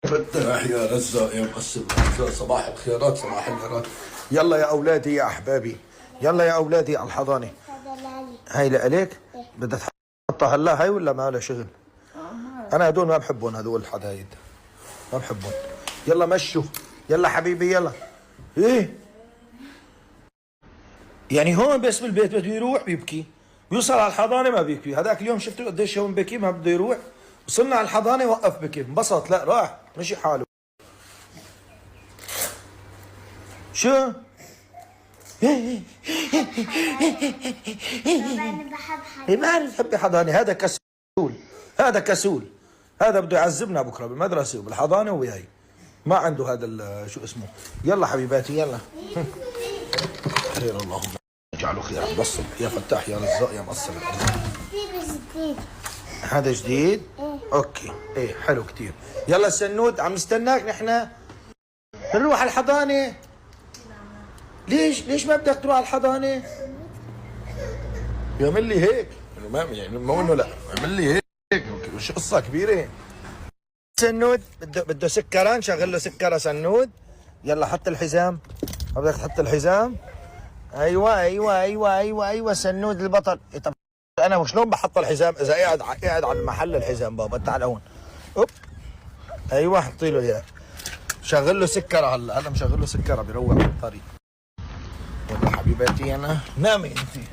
فتاح يا رزاق يا مقسم الارزاق، صباح الخيرات صباح الخيرات. يلا يا اولادي يا احبابي، يلا يا اولادي على الحضانه. هاي لإلك؟ بدها تحطها هلا هاي ولا ما لها شغل؟ انا هدول ما بحبهم، هدول الحدايد ما بحبهم. يلا مشوا، يلا حبيبي يلا. ايه يعني هون بس بالبيت بده يروح بيبكي، بيوصل على الحضانه ما بيبكي. هذاك اليوم شفتوا قديش هون بكي ما بده يروح، وصلنا على الحضانه وقف بكي، انبسط لا راح مشي حاله. شو؟ بابا انا بحب حد. ما عرف تحبي حضانه، هذا كسول، هذا كسول، هذا بده يعذبنا بكره بالمدرسه وبالحضانه وياي، ما عنده هذا شو اسمه. يلا حبيباتي يلا. خير اللهم اجعله خير. بصل يا فتاح يا رزاق يا مقصر الارزاق. جديد. هذا جديد؟ اوكي ايه حلو كثير. يلا سنود عم نستناك نحن نروح على الحضانه. ليش ما بدك تروح على الحضانه؟ يعمل لي هيك ما يعني مو انه لا يعمل لي هيك، مش قصه كبيره. سنود بده سكره، نشغل له سكره سنود. يلا حط الحزام، ما بدك تحط الحزام؟ ايوه ايوه ايوه ايوه ايوه سنود البطل. إيه طب انا وشلون بحط الحزام اذا قاعد على محل الحزام؟ بابا تعال هون. اوب ايوه حطي له اياه. شغل له سكره هلا مشغل له سكره بيروح بالطريق. والله حبيباتي انا نامي انت،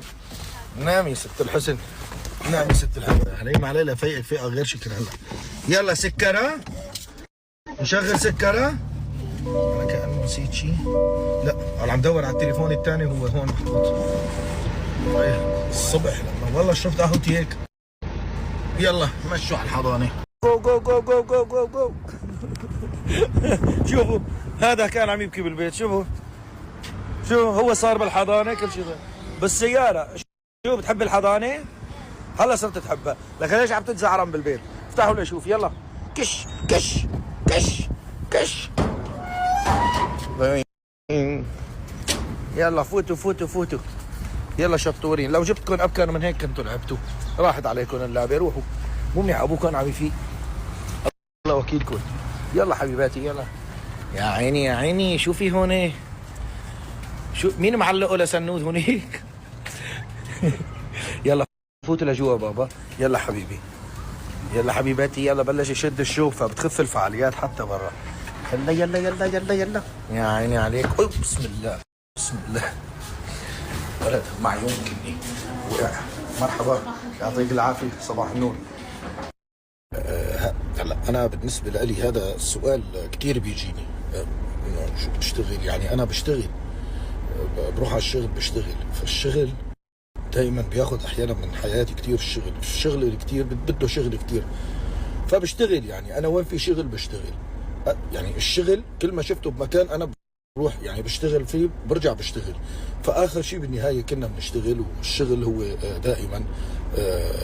نامي ست الحسن، نامي ست الحسن. هلي ما علي لا فيقك فيقه غير شكل هلا. يلا سكره، نشغل سكره. انا كأنه نسيت شيء. لا انا عم دور على التليفون الثاني، هو هون محطوط. الصبح لما والله شفت قهوتي هيك. يلا مشوا على الحضانه. جو جو جو جو جو جو جو. شوفوا هذا كان عم يبكي بالبيت، شوفوا شو هو صار بالحضانه كل شيء بالسياره. شو بتحب الحضانه؟ هلا صرت تحبها، لكن ليش عم تتزعرم بالبيت؟ افتحوا لشوف يلا. كش كش كش كش. يلا فوتوا فوتوا فوتوا. يلا شطورين، لو جبتكم ابكر من هيك كنتوا لعبتوا. راحت عليكم اللعبه، روحوا. مو منيح ابوكم عم يفيق، الله وكيلكم. يلا حبيباتي يلا. يا عيني يا عيني، شوفي هون شو مين معلقه لسنود هونيك؟ يلا فوتوا لجوا بابا. يلا حبيبي يلا حبيباتي يلا. بلش يشد الشوفه، بتخف الفعاليات حتى برا. يلا يلا يلا يلا يلا. يا عيني عليك. بسم الله بسم الله. ولد معي يمكن وقع. مرحبا يعطيك العافيه صباح النور. هلا انا بالنسبه لي هذا السؤال كثير بيجيني. شو بتشتغل؟ يعني انا بشتغل، بروح على الشغل بشتغل، فالشغل دائما بياخذ احيانا من حياتي كثير. الشغل كثير بده شغل كثير، فبشتغل. يعني انا وين في شغل بشتغل. يعني الشغل كل ما شفته بمكان انا بروح يعني بشتغل فيه، برجع بشتغل. فاخر شيء بالنهايه كنا بنشتغل، والشغل هو دائما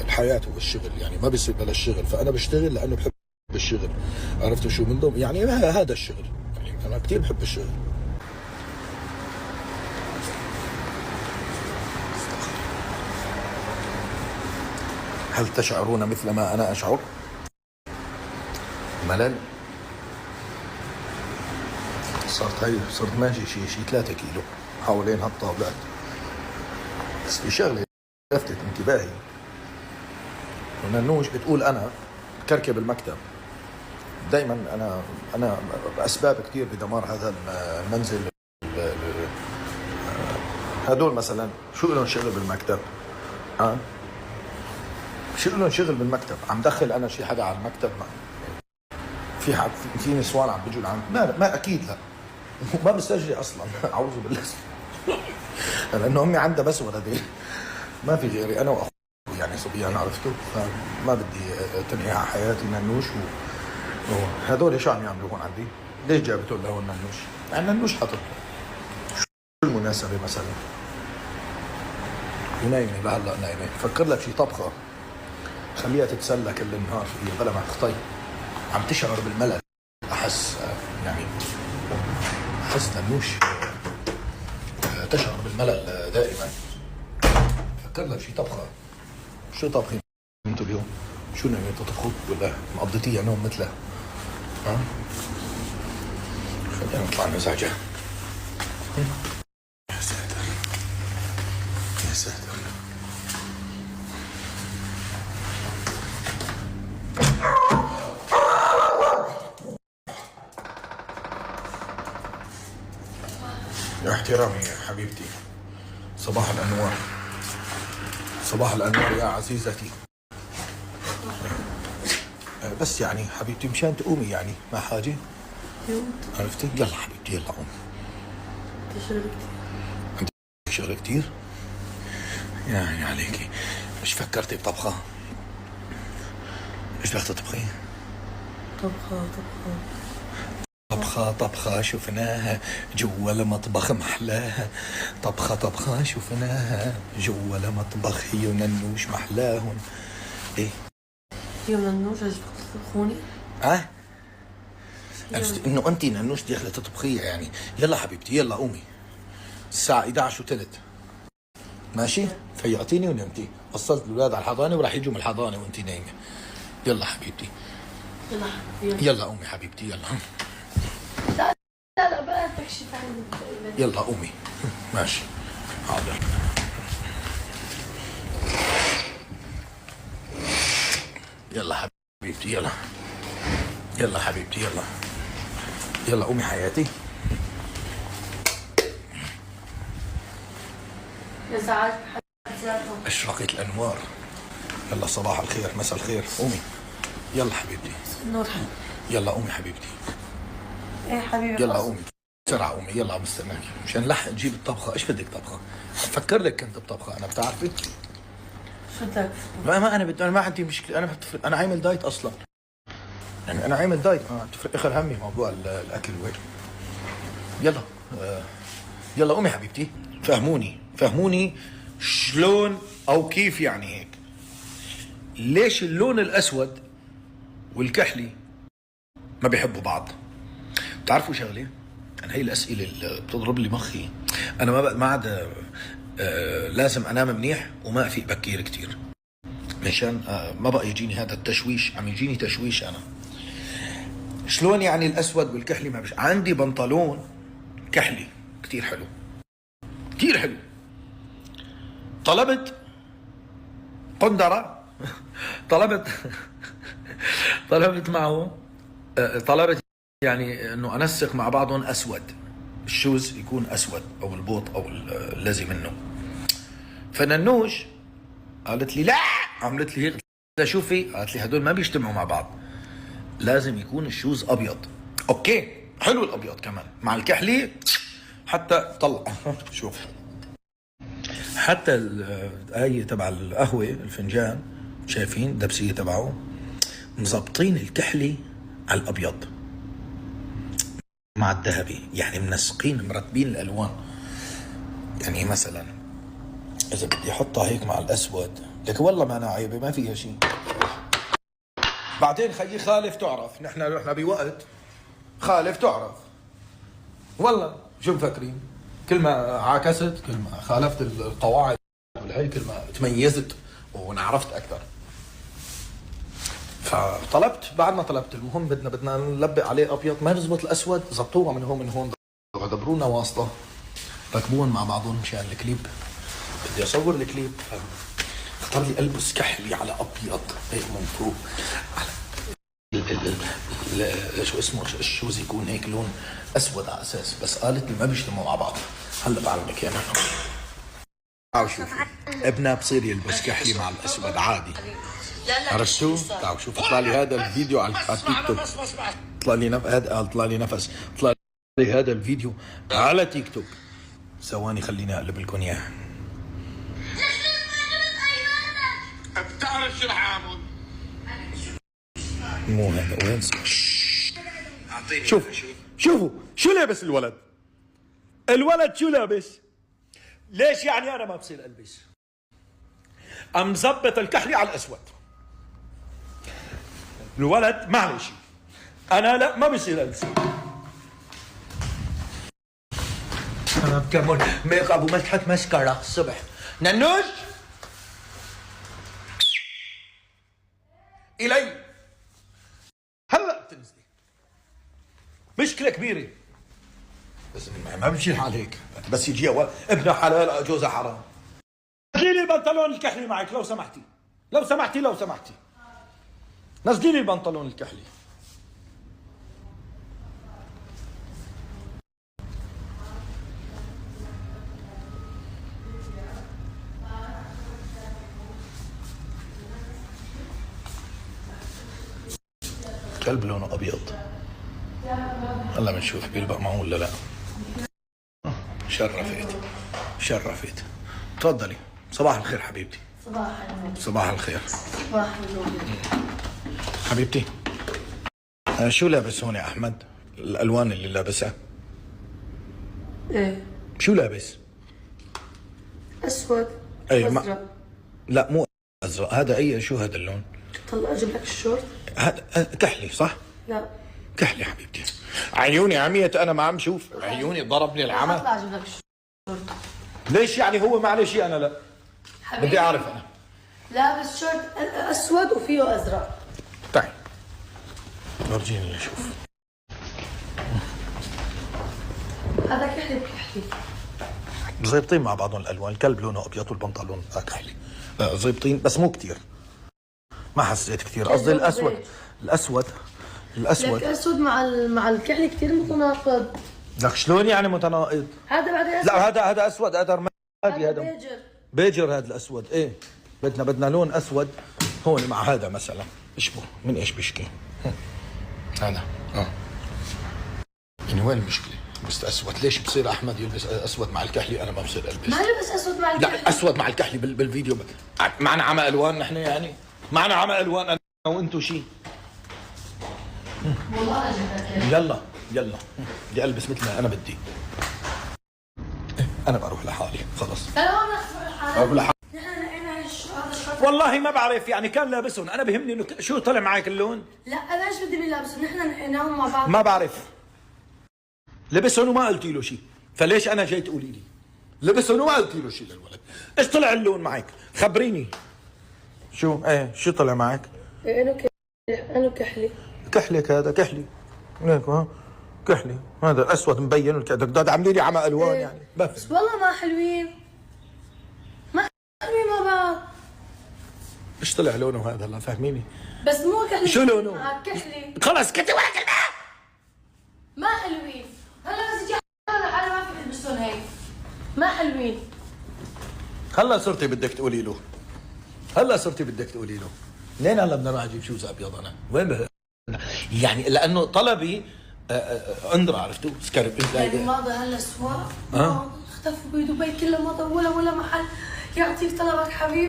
الحياه هو الشغل، يعني ما بيصير بلا الشغل. فانا بشتغل لانه بحب الشغل. عرفتوا شو من ضمن يعني هذا الشغل. يعني انا كثير بحب الشغل. هل تشعرون مثل ما انا اشعر؟ ملل. صرت ماشي شي 3 كيلو حوالين هالطاولات. بس في شغله لفتت انتباهي، وننوش بتقول انا كركب المكتب. دائما انا باسباب كثير بدمار هذا المنزل. هدول مثلا شو لهم شغل بالمكتب؟ شو لهم شغل بالمكتب؟ عم دخل انا شي حدا على المكتب؟ في حد في نسوان عم بيجوا لعند؟ ما اكيد لا. ما بستجري اصلا. اعوذ بالله. لانه امي عندها بس ولدين، ما في غيري انا واخوي يعني صبيان، عرفتوا؟ فما بدي تنهي على حياتي ننوش هذول شو عم يعملوا هون عندي؟ ليش جابتوا لهون ننوش؟ يعني ننوش حطت شو المناسبه مثلا؟ ونايمه لهلا نايمه، فكر لك شي طبخه خليها تتسلى كل النهار فيها بلا ما تخطي. عم تشعر بالملل. احس يعني احس ننوش تشعر بالملل دائما. فكر لك شي طبخه. شو طبخين انتوا اليوم؟ شو ناويين تطبخوا ولا مقضيتيها نوم مثله؟ خلينا نطلع مزاجه. يا ساتر يا ساتر. يا احترامي يا حبيبتي، صباح الأنوار، صباح الأنوار يا عزيزتي. بس يعني حبيبتي مشان تقومي يعني ما حاجة، عرفتي؟ يلا حبيبتي يلا قومي. عندك شغل كتير؟ يعني عليكي، مش فكرتي بطبخة؟ ايش بدك تطبخي؟ طبخة شفناها جوا المطبخ محلاها، طبخة شفناها جوا المطبخ، هي وننوش محلاهن. ايه؟ هي وننوش ايش تطبخوني؟ انه انت ننوش داخله تطبخيها يعني. يلا حبيبتي يلا قومي، الساعة 11:03 ماشي؟ فيعطيني ونمتي، وصلت الاولاد على الحضانة وراح يجوا من الحضانة وانت نايمة. يلا حبيبتي يلا حبيبتي يلا قومي حبيبتي يلا. لا بقى تكشف عني. يلا قومي ماشي حاضر. يلا حبيبتي يلا، يلا حبيبتي يلا، يلا قومي حياتي. ازعاج اشرقت الانوار. يلا صباح الخير مساء الخير، قومي يلا حبيبتي. نور. يلا قومي حبيبتي ايه حبيبي يلا قومي بسرعة قومي يلا عم استناكي مشان نلحق نجيب الطبخة. ايش بدك طبخة؟ بفكر لك كنت بطبخة انا بتعرفي؟ شو بدك؟ ما انا بدي، انا ما عندي مشكلة، انا عامل دايت اصلا. يعني انا عامل دايت، ما تفرق اخر همي موضوع الاكل وين. يلا يلا قومي حبيبتي. فهموني شلون او كيف يعني هيك. ليش اللون الاسود والكحلي ما بيحبوا بعض؟ بتعرفوا شغله؟ انا هي الاسئله اللي بتضرب لي مخي. انا ما عاد لازم انام منيح وما افيق بكير كتير مشان ما بقى يجيني هذا التشويش. عم يجيني تشويش انا. شلون يعني الاسود والكحلي ما بش؟ عندي بنطلون كحلي كتير حلو كتير حلو، طلبت قندرة طلبت معه طلبت يعني انه انسق مع بعضهم اسود، الشوز يكون اسود او البوط او الذي منه. فننوش قالت لي لا، عملت لي هيك شوفي، قالت لي هدول ما بيجتمعوا مع بعض، لازم يكون الشوز ابيض. اوكي حلو الابيض كمان مع الكحلي حتى طلع شوف حتى الآية تبع القهوة الفنجان شايفين الدبسية تبعه مزبطين الكحلي على الأبيض مع الذهبي، يعني منسقين مرتبين الألوان. يعني مثلا إذا بدي أحطها هيك مع الأسود لك والله ما أنا عيبة ما فيها شيء. بعدين خيي خالف تعرف نحن بوقت خالف تعرف والله شو مفكرين كل ما عاكست كل ما خالفت القواعد والهي كل ما تميزت ونعرفت اكثر. فطلبت بعد ما طلبت المهم بدنا نلبق عليه ابيض ما نزبط الاسود، زبطوها من هون دبرونا واسطه ركبوهم مع بعضهم مشان الكليب. بدي اصور الكليب اختار لي البس كحلي على ابيض هيك من فوق على شو اسمه الشوز يكون هيك لون اسود على اساس، بس قالت لي ما بيجتمعوا مع بعض. هلا بعلمك اياها. تعالوا شوفوا ابنها بصير يلبس كحلي مع الاسود عادي. عرفتوا؟ تعالوا شوفوا طلع لي هذا الفيديو على التيك توك. طلع لي نفس طلع لي هذا الفيديو على تيك توك. ثواني خليني اقلب لكم اياه. بتعرف شو رح اعمل؟ مو هذا وين شوفوا شو لابس الولد شو لابس. ليش يعني انا ما بصير البس؟ مزبط الكحلي على الاسود. الولد معلش انا لا ما بصير البس. انا بكمل ميك اب ومسحه ماسكارا الصبح. ننوش الي هلا بتنزلي مشكله كبيره. بس ما بمشي الحال هيك، بس يجي ابن حلال جوزها حرام. نزلي لي البنطلون الكحلي معك لو سمحتي، لو سمحتي لو سمحتي، نزلي لي البنطلون الكحلي. كلب لونه ابيض. هلا بنشوف بيلبق معه ولا لا. شرفت شرفت. تفضلي. صباح الخير حبيبتي. صباح النور. صباح الخير صباح النور. حبيبتي. شو لابس هون يا احمد؟ الالوان اللي لابسها ايه شو لابس؟ اسود. اي ازرق. لا مو ازرق، هذا اي شو هذا اللون؟ طلع اجيب لك الشورت. هذا كحلي صح؟ لا كحلي حبيبتي. عيوني عميت انا ما عم شوف، عيوني ضربني العمى. اطلع اجيب لك الشورت. ليش يعني هو ما عليه شيء انا لا؟ حبيبي بدي اعرف انا. لابس شورت اسود وفيه ازرق. تعي ورجيني اشوف. هذا كحلي بكحلي. زيبطين مع بعضهم الالوان، الكلب لونه ابيض والبنطلون كحلي. زيبطين بس مو كثير، ما حسيت كثير. قصدي الاسود. الاسود لك اسود مع الكحلي كثير متناقض. لك شلون يعني متناقض؟ هذا بعدين اسود. لا هذا اسود، هذا رمادي، هذا هذا بيجر. بيجر. هذا الاسود ايه، بدنا لون اسود هون مع هذا مثلا. اشبه من ايش بشكي هذا يعني وين المشكله؟ بس اسود ليش بصير احمد يلبس اسود مع الكحلي؟ انا ما بصير البس. ما لبس اسود مع الكحلي. لا اسود مع الكحلي بالفيديو معنا عمى الوان نحن يعني، معنا عمى الوان انا وانتو شيء. والله انا جبت لك. يلا يلا بدي البس مثل ما انا بدي. انا بروح لحالي خلص. بروح لحالي. نحن لقينا هذا الشورت. والله ما بعرف يعني كان لابسهم، انا بهمني انه شو طلع معك اللون. لا انا ايش بدي لابسه؟ نحن لقيناهم مع بعض. ما بعرف لبسهم وما قلتي له شيء، فليش انا جاي تقولي لي لبسهم وما قلتي له شيء للولد؟ ايش طلع اللون معك؟ خبريني. شو ايه شو طلع معك؟ انا كحلي. كحلك هذا كحلي هيك ها كحلي. هذا الاسود مبين بدك عاملين لي عمى الوان يعني بس والله ما حلوين، ما حلوين مع بعض. ايش طلع لونه هذا؟ هلا فهميني. بس مو كحلي. شو لونه؟ كحلي. خلص كنت ولا كلمه. ما حلوين. هلا بس يجي حالة ما فيك تلبسون هيك. ما حلوين. هلا صرتي بدك تقولي له، هلا صرتي بدك تقولي له منين هلا بدنا نروح نجيب شوز ابيض انا؟ وين يعني لانه طلبي اندرا عرفتوا سكارب يعني ماضي هلا اسواق اختفوا بدبي كله ماضي ولا محل يعطيك طلبك حبيبي.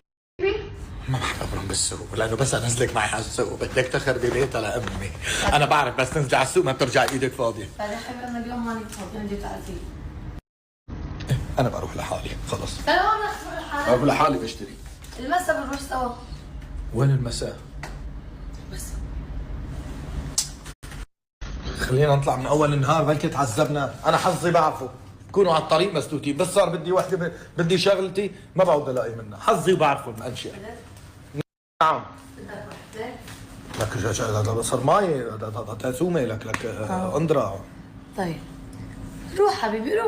ما بحضرهم بالسوق لانه بس انزلك معي على السوق بدك تخربي بيتها لامي. انا بعرف بس تنزلي على السوق ما بترجعي ايدك فاضيه. بعدين حبيبي انا اليوم ماني فاضي عندي تعزيز. انا بروح لحالي خلص. لا انا بروح لحالي بشتري. المسا بنروح سوا. وين المساء؟ بس خلينا نطلع من اول النهار بلكي تعذبنا. انا حظي بعرفه كونوا على الطريق مسدوتين، بس صار بدي وحده بدي شغلتي ما بعود الاقي منها. حظي بعرفه المنشئ. نعم لك هذا صار ماي هذا تسومه لك اندرا. طيب روح حبيبي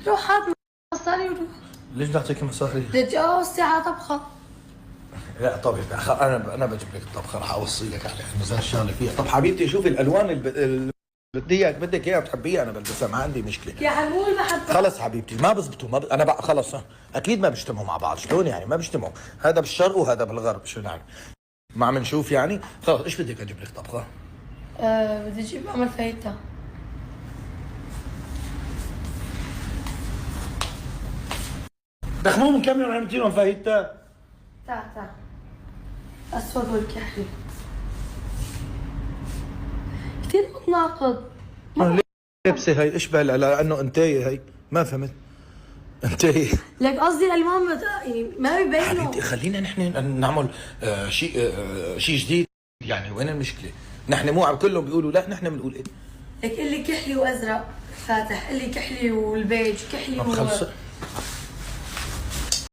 روح هات مصاري وروح. ليش بدي اعطيك مصاري؟ تتجاوز ساعة طبخة. لا طبعا انا بجيب لك الطبخه رح اوصي لك عليها ميزان الشغله فيها. طب حبيبتي شوفي الالوان اللي بدك اياها بتحبيها انا بلبسها ما عندي مشكله. يا حمول ما حد خلص حبيبتي ما بزبطوا انا بقى خلص اكيد ما بيجتمعوا مع بعض. شلون يعني ما بيجتمعوا؟ هذا بالشرق وهذا بالغرب شو يعني؟ ما عم نشوف يعني. خلص ايش بدك اجيب لك طبخه؟ بدي اجيب اعمل فايته. دخموهم مكمل عملتي لهم فايته. تعال اسود والكحلي كثير متناقض. لبسه هي اشبه لانه انتايه هي ما فهمت. انتايه لك قصدي الالوان يعني ما بيبينوا. حبيبتي خلينا نحن نعمل شيء جديد يعني. وين المشكله؟ نحن مو كلهم بيقولوا لا نحن بنقول ايه؟ لك اللي كحلي وازرق فاتح، اللي كحلي والبيج كحلي خلص